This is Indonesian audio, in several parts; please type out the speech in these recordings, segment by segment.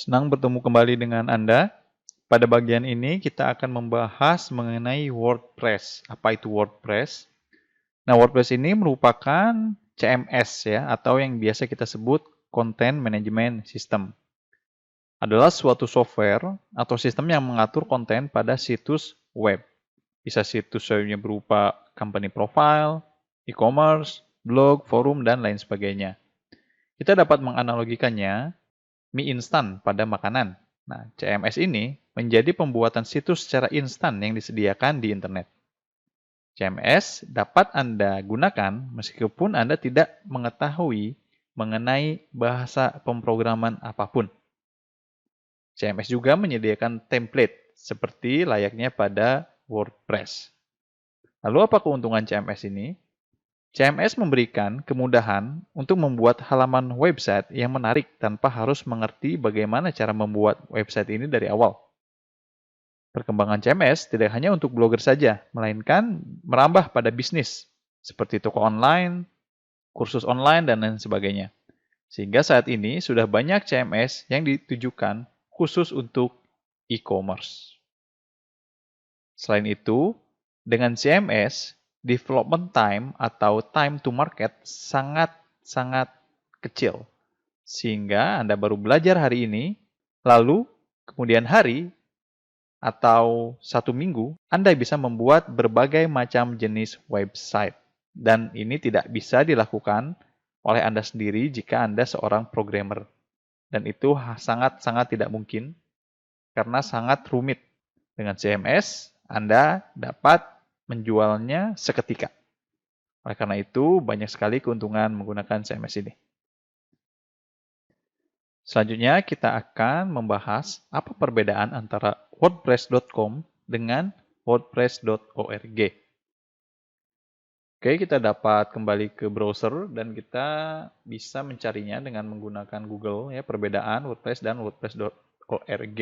Senang bertemu kembali dengan Anda. Pada bagian ini kita akan membahas mengenai WordPress. Apa itu WordPress? Nah, WordPress ini merupakan CMS ya, atau yang biasa kita sebut Content Management System. Adalah suatu software atau sistem yang mengatur konten pada situs web. Bisa situs webnya berupa company profile, e-commerce, blog, forum, dan lain sebagainya. Kita dapat menganalogikannya mie instan pada makanan. Nah, CMS ini menjadi pembuatan situs secara instan yang disediakan di internet. CMS dapat Anda gunakan meskipun Anda tidak mengetahui mengenai bahasa pemrograman apapun. CMS juga menyediakan template seperti layaknya pada WordPress. Lalu apa keuntungan CMS ini? CMS memberikan kemudahan untuk membuat halaman website yang menarik tanpa harus mengerti bagaimana cara membuat website ini dari awal. Perkembangan CMS tidak hanya untuk blogger saja, melainkan merambah pada bisnis, seperti toko online, kursus online, dan lain sebagainya. Sehingga saat ini sudah banyak CMS yang ditujukan khusus untuk e-commerce. Selain itu, dengan CMS, development time atau time to market sangat kecil. Sehingga Anda baru belajar hari ini, lalu kemudian hari atau 1 minggu, Anda bisa membuat berbagai macam jenis website. Dan ini tidak bisa dilakukan oleh Anda sendiri jika Anda seorang programmer. Dan itu sangat tidak mungkin karena sangat rumit. Dengan CMS, Anda dapat menjualnya seketika. Oleh karena itu, banyak sekali keuntungan menggunakan CMS ini. Selanjutnya, kita akan membahas apa perbedaan antara WordPress.com dengan WordPress.org. Oke, kita dapat kembali ke browser dan kita bisa mencarinya dengan menggunakan Google, ya, perbedaan WordPress dan WordPress.org.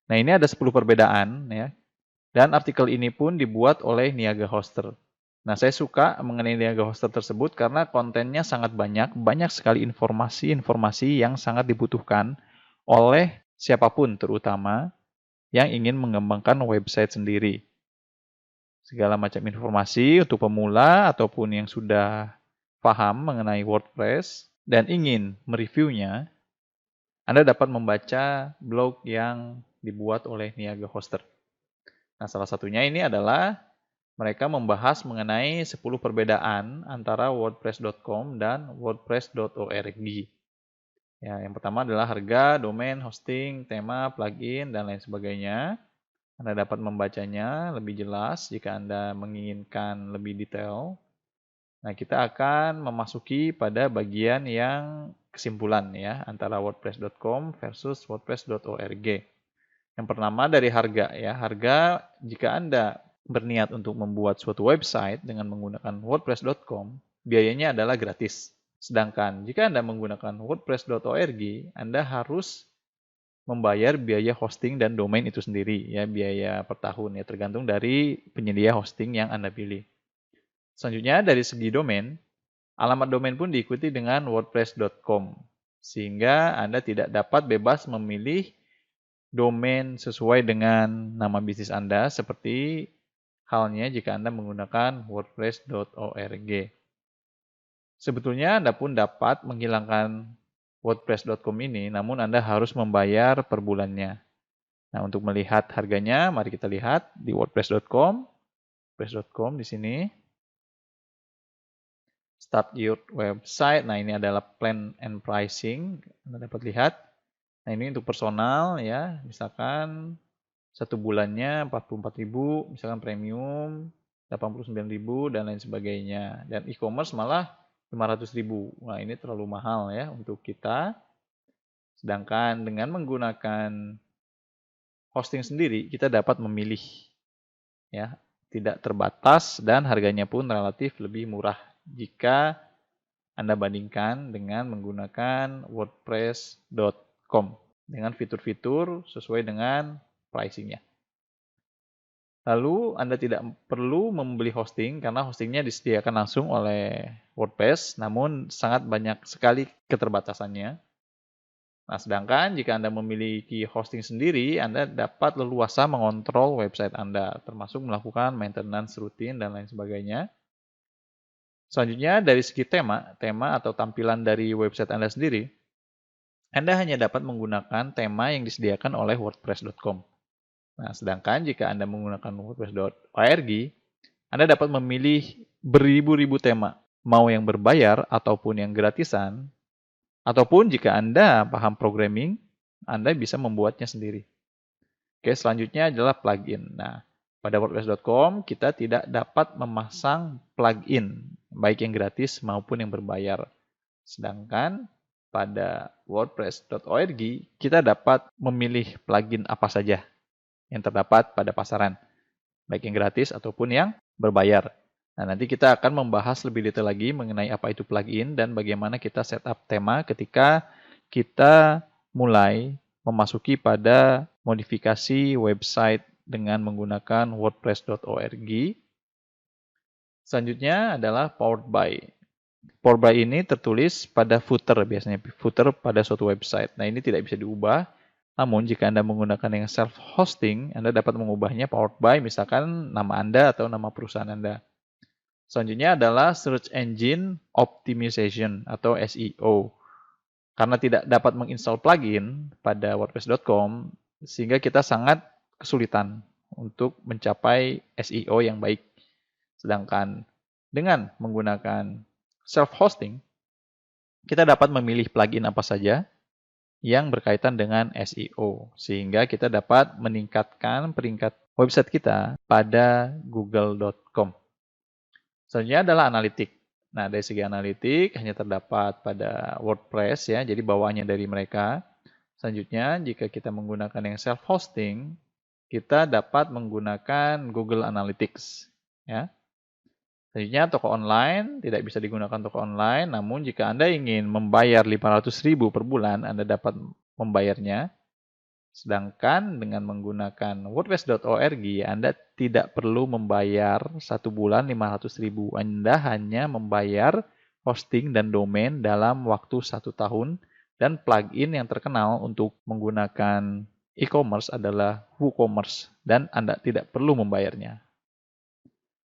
Nah, ini ada 10 perbedaan, ya. Dan artikel ini pun dibuat oleh Niaga Hoster. Nah, saya suka mengenai Niaga Hoster tersebut karena kontennya sangat banyak sekali informasi-informasi yang sangat dibutuhkan oleh siapapun, terutama yang ingin mengembangkan website sendiri. Segala macam informasi untuk pemula ataupun yang sudah paham mengenai WordPress dan ingin mereviewnya, Anda dapat membaca blog yang dibuat oleh Niaga Hoster. Nah, salah satunya ini adalah mereka membahas mengenai 10 perbedaan antara WordPress.com dan WordPress.org. Ya, yang pertama adalah harga, domain, hosting, tema, plugin, dan lain sebagainya. Anda dapat membacanya lebih jelas jika Anda menginginkan lebih detail. Nah, kita akan memasuki pada bagian yang kesimpulan ya antara WordPress.com versus WordPress.org. Yang pertama dari harga ya. Harga jika Anda berniat untuk membuat suatu website dengan menggunakan WordPress.com, biayanya adalah gratis. Sedangkan jika Anda menggunakan WordPress.org, Anda harus membayar biaya hosting dan domain itu sendiri ya, biaya per tahun ya, tergantung dari penyedia hosting yang Anda pilih. Selanjutnya dari segi domain, alamat domain pun diikuti dengan wordpress.com sehingga Anda tidak dapat bebas memilih domain sesuai dengan nama bisnis Anda seperti halnya jika Anda menggunakan wordpress.org. Sebetulnya Anda pun dapat menghilangkan wordpress.com ini, namun Anda harus membayar per bulannya. Nah, untuk melihat harganya, mari kita lihat di wordpress.com. WordPress.com di sini. Start your website. Nah, ini adalah plan and pricing. Anda dapat lihat. Nah, ini untuk personal ya, misalkan 1 bulannya 44.000, misalkan premium 89.000 dan lain sebagainya. Dan e-commerce malah 500.000. Nah, ini terlalu mahal ya untuk kita. Sedangkan dengan menggunakan hosting sendiri, kita dapat memilih ya, tidak terbatas dan harganya pun relatif lebih murah jika Anda bandingkan dengan menggunakan wordpress.com dengan fitur-fitur sesuai dengan pricing-nya. Lalu Anda tidak perlu membeli hosting karena hostingnya disediakan langsung oleh WordPress, namun sangat banyak sekali keterbatasannya. Nah, sedangkan jika Anda memiliki hosting sendiri, Anda dapat leluasa mengontrol website Anda, termasuk melakukan maintenance rutin dan lain sebagainya. Selanjutnya, dari segi tema atau tampilan dari website Anda sendiri, Anda hanya dapat menggunakan tema yang disediakan oleh WordPress.com. Nah, sedangkan jika Anda menggunakan WordPress.org, Anda dapat memilih beribu-ribu tema, mau yang berbayar ataupun yang gratisan, ataupun jika Anda paham programming, Anda bisa membuatnya sendiri. Oke, selanjutnya adalah plugin. Nah, pada WordPress.com kita tidak dapat memasang plugin, baik yang gratis maupun yang berbayar. Sedangkan pada WordPress.org kita dapat memilih plugin apa saja yang terdapat pada pasaran, baik yang gratis ataupun yang berbayar. Nah, nanti kita akan membahas lebih detail lagi mengenai apa itu plugin dan bagaimana kita setup tema ketika kita mulai memasuki pada modifikasi website dengan menggunakan WordPress.org. Selanjutnya adalah Powered by. Powered by ini tertulis pada footer, biasanya footer pada suatu website. Nah, ini tidak bisa diubah. Namun, jika Anda menggunakan yang self-hosting, Anda dapat mengubahnya Powered by, misalkan nama Anda atau nama perusahaan Anda. Selanjutnya adalah Search Engine Optimization atau SEO. Karena tidak dapat menginstal plugin pada WordPress.com, sehingga kita sangat kesulitan untuk mencapai SEO yang baik. Sedangkan dengan menggunakan self-hosting, kita dapat memilih plugin apa saja yang berkaitan dengan SEO, sehingga kita dapat meningkatkan peringkat website kita pada google.com. Selanjutnya adalah analitik. Nah, dari segi analitik hanya terdapat pada WordPress ya, jadi bawaannya dari mereka. Selanjutnya, jika kita menggunakan yang self-hosting, kita dapat menggunakan Google Analytics ya. Selanjutnya, toko online tidak bisa digunakan toko online, namun jika Anda ingin membayar 500.000 per bulan, Anda dapat membayarnya. Sedangkan dengan menggunakan WordPress.org, Anda tidak perlu membayar 1 bulan 500.000. Anda hanya membayar hosting dan domain dalam waktu 1 tahun, dan plugin yang terkenal untuk menggunakan e-commerce adalah WooCommerce, dan Anda tidak perlu membayarnya.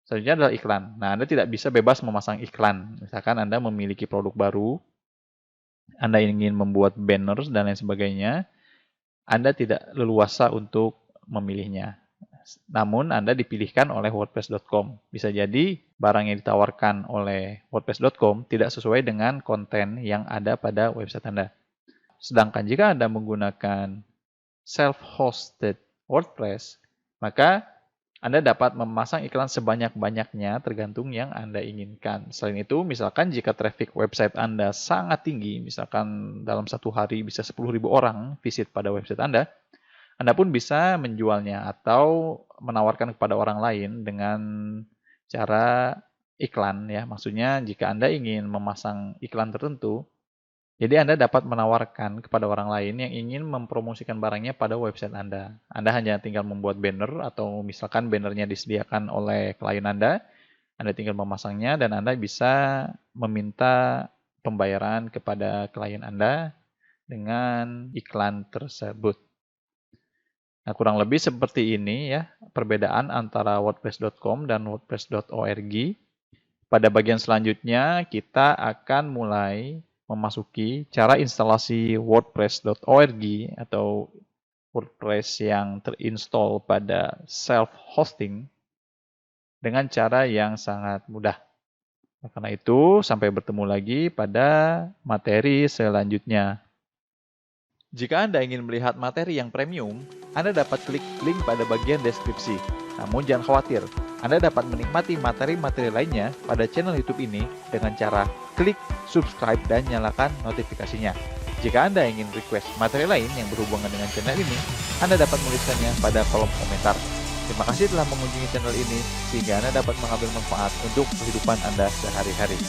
Selanjutnya adalah iklan. Nah, Anda tidak bisa bebas memasang iklan. Misalkan Anda memiliki produk baru, Anda ingin membuat banners dan lain sebagainya, Anda tidak leluasa untuk memilihnya. Namun, Anda dipilihkan oleh WordPress.com. Bisa jadi barang yang ditawarkan oleh WordPress.com tidak sesuai dengan konten yang ada pada website Anda. Sedangkan jika Anda menggunakan self-hosted WordPress, maka Anda dapat memasang iklan sebanyak-banyaknya tergantung yang Anda inginkan. Selain itu, misalkan jika traffic website Anda sangat tinggi, misalkan dalam 1 hari bisa 10.000 orang visit pada website Anda pun bisa menjualnya atau menawarkan kepada orang lain dengan cara iklan ya. Maksudnya jika Anda ingin memasang iklan tertentu, jadi Anda dapat menawarkan kepada orang lain yang ingin mempromosikan barangnya pada website Anda. Anda hanya tinggal membuat banner atau misalkan bannernya disediakan oleh klien Anda tinggal memasangnya dan Anda bisa meminta pembayaran kepada klien Anda dengan iklan tersebut. Nah, kurang lebih seperti ini ya, perbedaan antara WordPress.com dan WordPress.org. Pada bagian selanjutnya, kita akan mulai memasuki cara instalasi WordPress.org atau WordPress yang terinstall pada self-hosting dengan cara yang sangat mudah. Nah, karena itu, sampai bertemu lagi pada materi selanjutnya. Jika Anda ingin melihat materi yang premium, Anda dapat klik link pada bagian deskripsi. Namun jangan khawatir, Anda dapat menikmati materi-materi lainnya pada channel YouTube ini dengan cara klik subscribe dan nyalakan notifikasinya. Jika Anda ingin request materi lain yang berhubungan dengan channel ini, Anda dapat menuliskannya pada kolom komentar. Terima kasih telah mengunjungi channel ini, sehingga Anda dapat mengambil manfaat untuk kehidupan Anda sehari-hari.